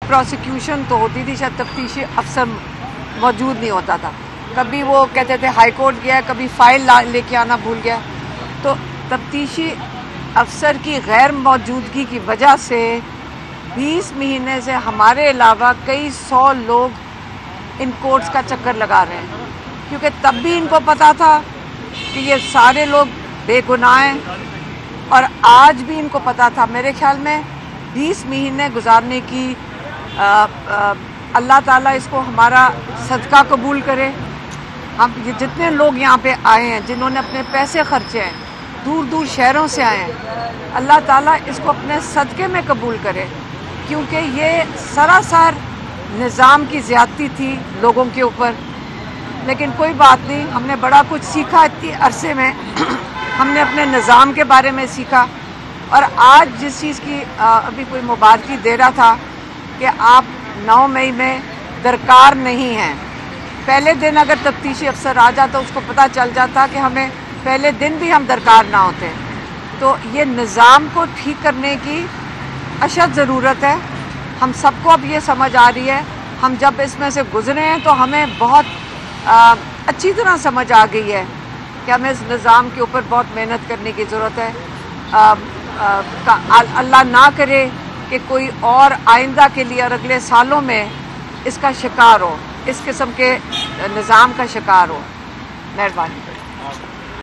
Prosecution تو ہوتی تھی، شاید تفتیشی افسر موجود نہیں ہوتا تھا. کبھی وہ کہتے تھے ہائی کورٹ گیا، کبھی فائل لے کے آنا بھول گیا. تو تفتیشی افسر کی غیر موجودگی کی وجہ سے 20 مہینے سے ہمارے علاوہ کئی 100 لوگ ان کورٹس کا چکر لگا رہے ہیں، کیونکہ تب بھی ان کو پتا تھا کہ یہ سارے لوگ بے گناہ ہیں، اور آج بھی ان کو پتا تھا. میرے خیال میں 20 مہینے گزارنے کی اللہ تعالیٰ اس کو ہمارا صدقہ قبول کرے. ہم یہ جتنے لوگ یہاں پہ آئے ہیں، جنہوں نے اپنے پیسے خرچے ہیں، دور دور شہروں سے آئے ہیں، اللہ تعالیٰ اس کو اپنے صدقے میں قبول کرے، کیونکہ یہ سراسر نظام کی زیادتی تھی لوگوں کے اوپر. لیکن کوئی بات نہیں، ہم نے بڑا کچھ سیکھا اتنی عرصے میں. ہم نے اپنے نظام کے بارے میں سیکھا، اور آج جس چیز کی ابھی کوئی مبارکی دے رہا تھا کہ آپ 9 مئی میں درکار نہیں ہیں. پہلے دن اگر تفتیشی افسر آ جاتا، اس کو پتہ چل جاتا کہ ہمیں پہلے دن بھی ہم درکار نہ ہوتے. تو یہ نظام کو ٹھیک کرنے کی اشد ضرورت ہے. ہم سب کو اب یہ سمجھ آ رہی ہے. ہم جب اس میں سے گزرے ہیں تو ہمیں بہت اچھی طرح سمجھ آ گئی ہے کہ ہمیں اس نظام کے اوپر بہت محنت کرنے کی ضرورت ہے. اللہ نہ کرے کہ کوئی اور آئندہ کے لیے اور اگلے سالوں میں اس کا شکار ہو، اس قسم کے نظام کا شکار ہو. مہربانی.